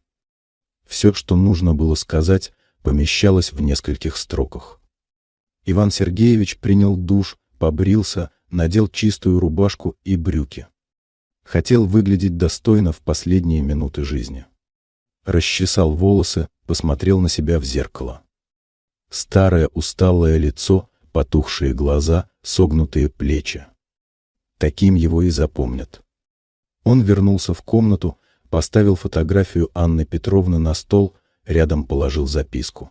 Все, что нужно было сказать, помещалось в нескольких строках. Иван Сергеевич принял душ, побрился, надел чистую рубашку и брюки. Хотел выглядеть достойно в последние минуты жизни. Расчесал волосы, посмотрел на себя в зеркало. Старое усталое лицо, потухшие глаза, согнутые плечи. Таким его и запомнят. Он вернулся в комнату, поставил фотографию Анны Петровны на стол, рядом положил записку.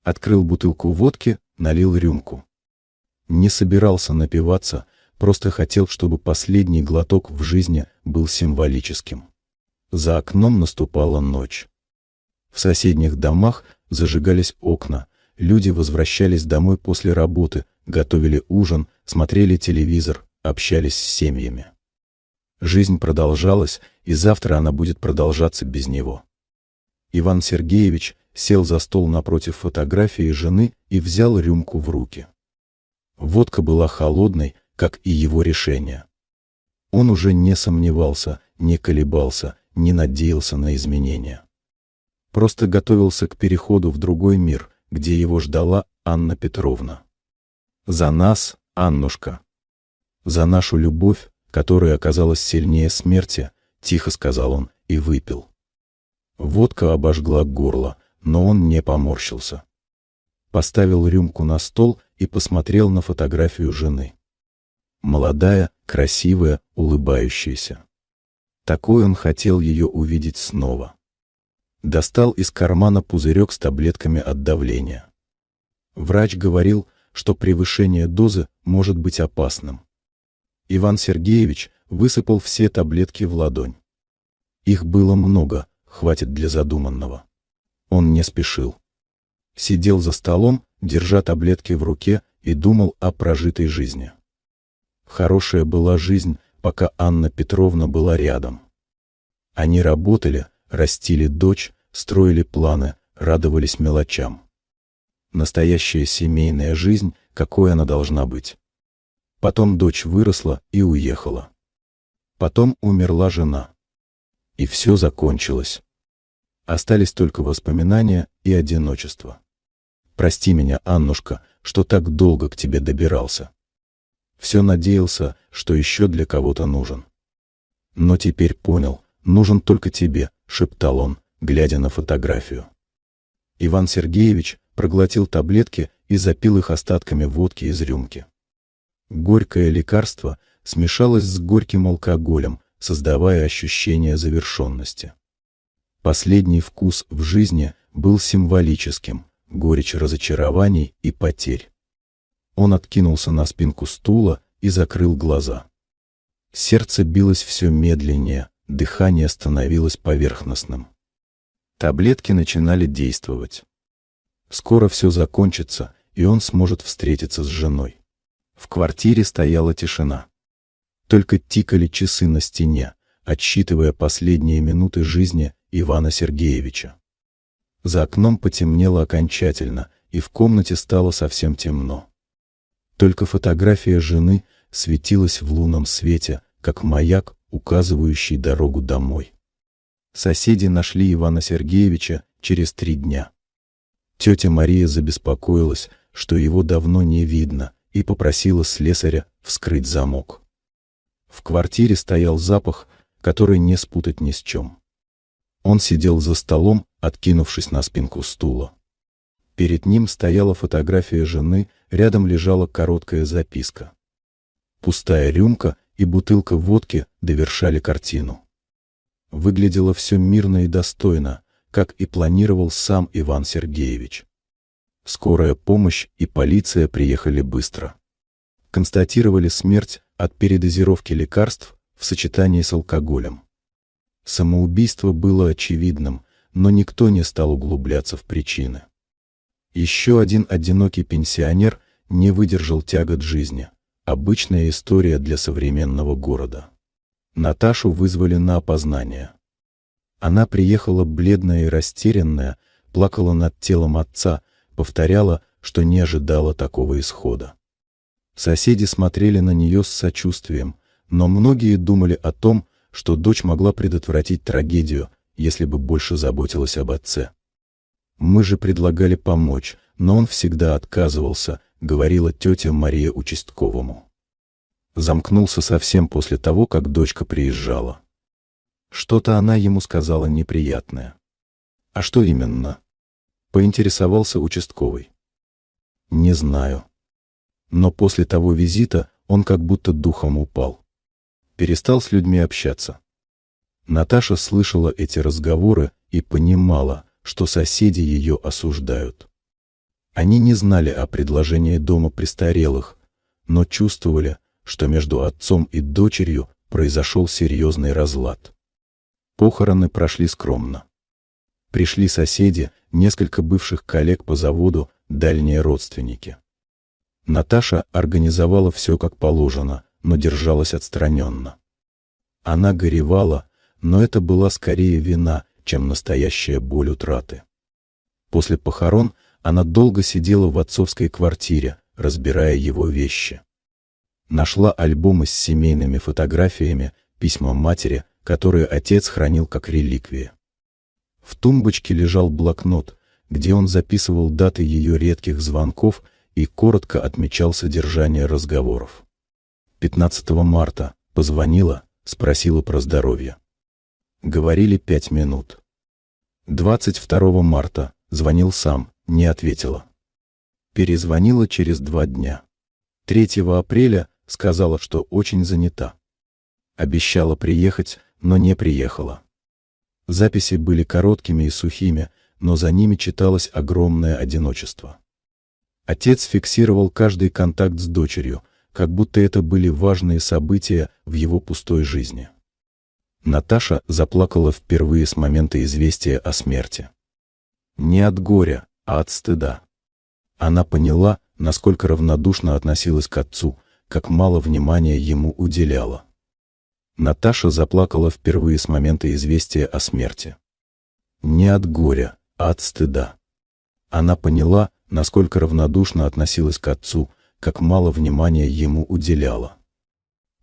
Открыл бутылку водки, налил рюмку. Не собирался напиваться, просто хотел, чтобы последний глоток в жизни был символическим. За окном наступала ночь. В соседних домах зажигались окна, люди возвращались домой после работы, готовили ужин, смотрели телевизор, общались с семьями. Жизнь продолжалась, и завтра она будет продолжаться без него. Иван Сергеевич сел за стол напротив фотографии жены и взял рюмку в руки. Водка была холодной, как и его решение. Он уже не сомневался, не колебался, не надеялся на изменения. Просто готовился к переходу в другой мир, где его ждала Анна Петровна. «За нас, Аннушка! За нашу любовь, которая оказалась сильнее смерти», — тихо сказал он и выпил. Водка обожгла горло, но он не поморщился. Поставил рюмку на стол и посмотрел на фотографию жены. Молодая, красивая, улыбающаяся. Такой он хотел ее увидеть снова. Достал из кармана пузырек с таблетками от давления. Врач говорил, что превышение дозы может быть опасным. Иван Сергеевич высыпал все таблетки в ладонь. Их было много, хватит для задуманного. Он не спешил. Сидел за столом, держа таблетки в руке, и думал о прожитой жизни. Хорошая была жизнь, пока Анна Петровна была рядом. Они работали, растили дочь, строили планы, радовались мелочам. Настоящая семейная жизнь, какой она должна быть. Потом дочь выросла и уехала. Потом умерла жена. И все закончилось. Остались только воспоминания и одиночество. Прости меня, Аннушка, что так долго к тебе добирался. Все надеялся, что еще для кого-то нужен. Но теперь понял, нужен только тебе, шептал он, глядя на фотографию. Иван Сергеевич проглотил таблетки и запил их остатками водки из рюмки. Горькое лекарство смешалось с горьким алкоголем, создавая ощущение завершенности. Последний вкус в жизни был символическим, горечь разочарований и потерь. Он откинулся на спинку стула и закрыл глаза. Сердце билось все медленнее, дыхание становилось поверхностным. Таблетки начинали действовать. Скоро все закончится, и он сможет встретиться с женой. В квартире стояла тишина. Только тикали часы на стене, отсчитывая последние минуты жизни Ивана Сергеевича. За окном потемнело окончательно, и в комнате стало совсем темно. Только фотография жены светилась в лунном свете, как маяк, указывающий дорогу домой. Соседи нашли Ивана Сергеевича через 3 дня. Тетя Мария забеспокоилась, что его давно не видно, и попросила слесаря вскрыть замок. В квартире стоял запах, который не спутать ни с чем. Он сидел за столом, откинувшись на спинку стула. Перед ним стояла фотография жены, рядом лежала короткая записка. Пустая рюмка и бутылка водки довершали картину. Выглядело все мирно и достойно, как и планировал сам Иван Сергеевич. Скорая помощь и полиция приехали быстро. Констатировали смерть от передозировки лекарств в сочетании с алкоголем. Самоубийство было очевидным, но никто не стал углубляться в причины. Еще один одинокий пенсионер не выдержал тягот жизни. Обычная история для современного города. Наташу вызвали на опознание. Она приехала бледная и растерянная, плакала над телом отца, повторяла, что не ожидала такого исхода. Соседи смотрели на нее с сочувствием, но многие думали о том, что дочь могла предотвратить трагедию, если бы больше заботилась об отце. «Мы же предлагали помочь, но он всегда отказывался», — говорила тетя Мария участковому. Замкнулся совсем после того, как дочка приезжала. Что-то она ему сказала неприятное. «А что именно?» — поинтересовался участковый. «Не знаю. Но после того визита он как будто духом упал. Перестал с людьми общаться». Наташа слышала эти разговоры и понимала, что соседи ее осуждают. Они не знали о предложении дома престарелых, но чувствовали, что между отцом и дочерью произошел серьезный разлад. Похороны прошли скромно. Пришли соседи, несколько бывших коллег по заводу, дальние родственники. Наташа организовала все как положено, но держалась отстраненно. Она горевала, но это была скорее вина, чем настоящая боль утраты. После похорон она долго сидела в отцовской квартире, разбирая его вещи. Нашла альбомы с семейными фотографиями, письма матери, которые отец хранил как реликвии. В тумбочке лежал блокнот, где он записывал даты ее редких звонков и коротко отмечал содержание разговоров. 15 марта позвонила, спросила про здоровье. Говорили 5 минут. 22 марта звонил сам, не ответила. Перезвонила через 2 дня. 3 апреля сказала, что очень занята. Обещала приехать, но не приехала. Записи были короткими и сухими, но за ними читалось огромное одиночество. Отец фиксировал каждый контакт с дочерью, как будто это были важные события в его пустой жизни. Наташа заплакала впервые с момента известия о смерти. Не от горя, а от стыда. Она поняла, насколько равнодушно относилась к отцу, как мало внимания ему уделяла. Наташа заплакала впервые с момента известия о смерти. Не от горя, а от стыда. Она поняла, насколько равнодушно относилась к отцу, как мало внимания ему уделяла.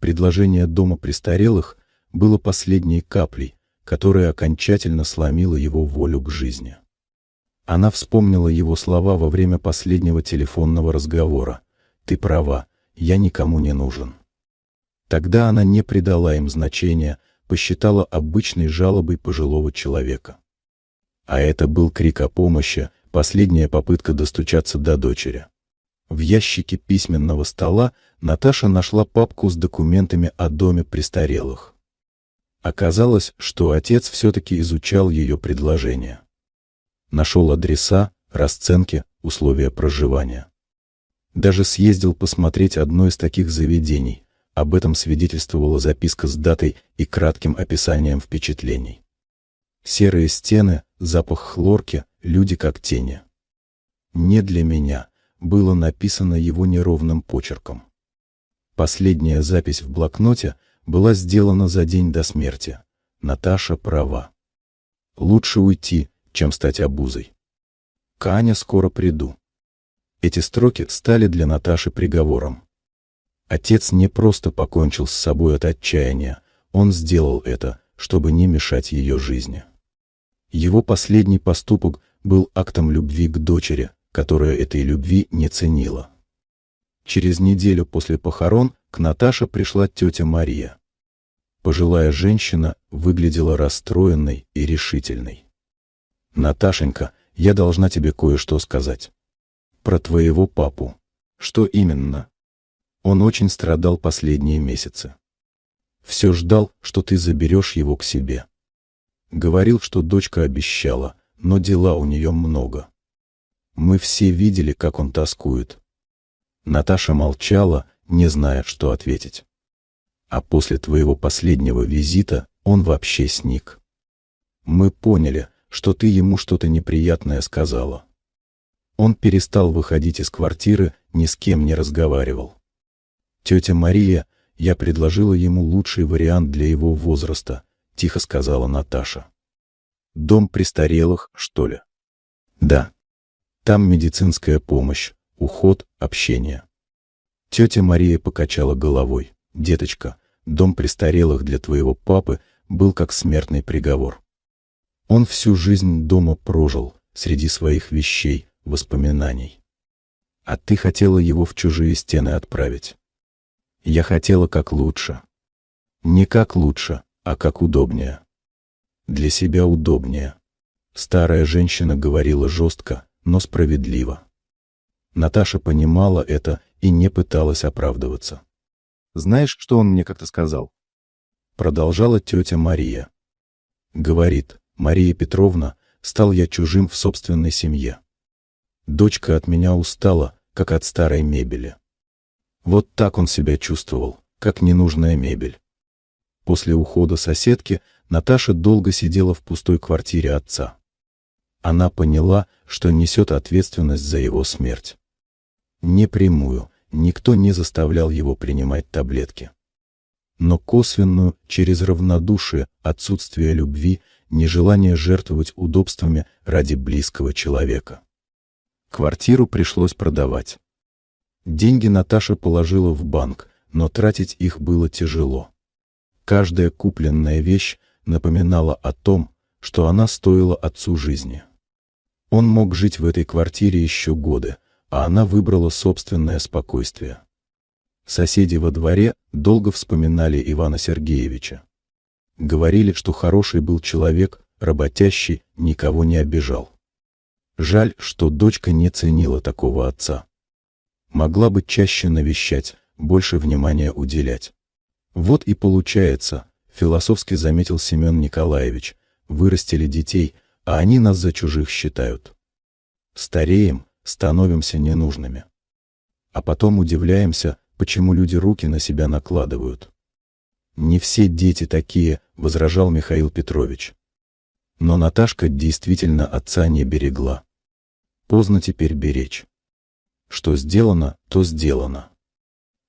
Предложение дома престарелых было последней каплей, которая окончательно сломила его волю к жизни. Она вспомнила его слова во время последнего телефонного разговора: «Ты права, я никому не нужен». Тогда она не придала им значения, посчитала обычной жалобой пожилого человека. А это был крик о помощи, последняя попытка достучаться до дочери. В ящике письменного стола Наташа нашла папку с документами о доме престарелых. Оказалось, что отец все-таки изучал ее предложение. Нашел адреса, расценки, условия проживания. Даже съездил посмотреть одно из таких заведений. Об этом свидетельствовала записка с датой и кратким описанием впечатлений. Серые стены, запах хлорки, люди как тени. «Не для меня» было написано его неровным почерком. Последняя запись в блокноте была сделана за день до смерти. Наташа права. Лучше уйти, чем стать обузой. Каня, скоро приду. Эти строки стали для Наташи приговором. Отец не просто покончил с собой от отчаяния, он сделал это, чтобы не мешать ее жизни. Его последний поступок был актом любви к дочери, которая этой любви не ценила. Через неделю после похорон к Наташе пришла тетя Мария. Пожилая женщина выглядела расстроенной и решительной. «Наташенька, я должна тебе кое-что сказать. Про твоего папу». «Что именно?» «Он очень страдал последние месяцы. Все ждал, что ты заберешь его к себе. Говорил, что дочка обещала, но дела у нее много. Мы все видели, как он тоскует». Наташа молчала, не зная, что ответить. «А после твоего последнего визита он вообще сник. Мы поняли, что ты ему что-то неприятное сказала. Он перестал выходить из квартиры, ни с кем не разговаривал. Тетя Мария, я предложила ему лучший вариант для его возраста», — тихо сказала Наташа. «Дом престарелых, что ли?» «Да. Там медицинская помощь, уход, общение». Тетя Мария покачала головой. «Деточка, дом престарелых для твоего папы был как смертный приговор. Он всю жизнь дома прожил, среди своих вещей, воспоминаний. А ты хотела его в чужие стены отправить. Я хотела как лучше. Не как лучше, а как удобнее. Для себя удобнее». Старая женщина говорила жестко, но справедливо. Наташа понимала это и не пыталась оправдываться. «Знаешь, что он мне как-то сказал?» Продолжала тетя Мария. Говорит: «Мария Петровна, стал я чужим в собственной семье. Дочка от меня устала, как от старой мебели. Вот так он себя чувствовал, как ненужная мебель». После ухода соседки Наташа долго сидела в пустой квартире отца. Она поняла, что несет ответственность за его смерть. Непрямую, никто не заставлял его принимать таблетки. Но косвенную, через равнодушие, отсутствие любви, нежелание жертвовать удобствами ради близкого человека. Квартиру пришлось продавать. Деньги Наташа положила в банк, но тратить их было тяжело. Каждая купленная вещь напоминала о том, что она стоила отцу жизни. Он мог жить в этой квартире еще годы, а она выбрала собственное спокойствие. Соседи во дворе долго вспоминали Ивана Сергеевича. Говорили, что хороший был человек, работящий, никого не обижал. Жаль, что дочка не ценила такого отца. Могла бы чаще навещать, больше внимания уделять. Вот и получается, философски заметил Семен Николаевич, вырастили детей, а они нас за чужих считают. Стареем, становимся ненужными. А потом удивляемся, почему люди руки на себя накладывают. «Не все дети такие», — возражал Михаил Петрович. Но Наташка действительно отца не берегла. Поздно теперь беречь. Что сделано, то сделано.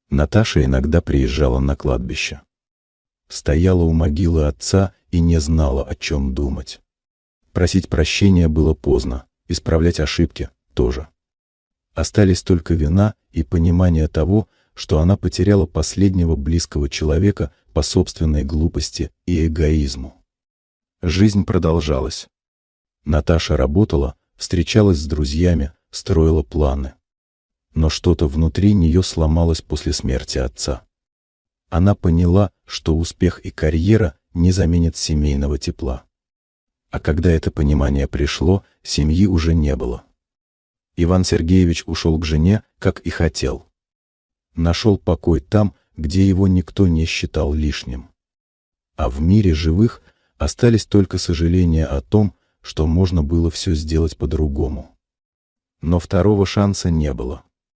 Наташа иногда приезжала на кладбище. Стояла у могилы отца и не знала, о чем думать. Просить прощения было поздно, исправлять ошибки тоже. Остались только вина и понимание того, что она потеряла последнего близкого человека по собственной глупости и эгоизму. Жизнь продолжалась. Наташа работала, встречалась с друзьями, строила планы. Но что-то внутри нее сломалось после смерти отца. Она поняла, что успех и карьера не заменят семейного тепла. А когда это понимание пришло, семьи уже не было. Иван Сергеевич ушел к жене, как и хотел. Нашел покой там, где его никто не считал лишним. А в мире живых остались только сожаления о том, что можно было все сделать по-другому. Но второго шанса не было.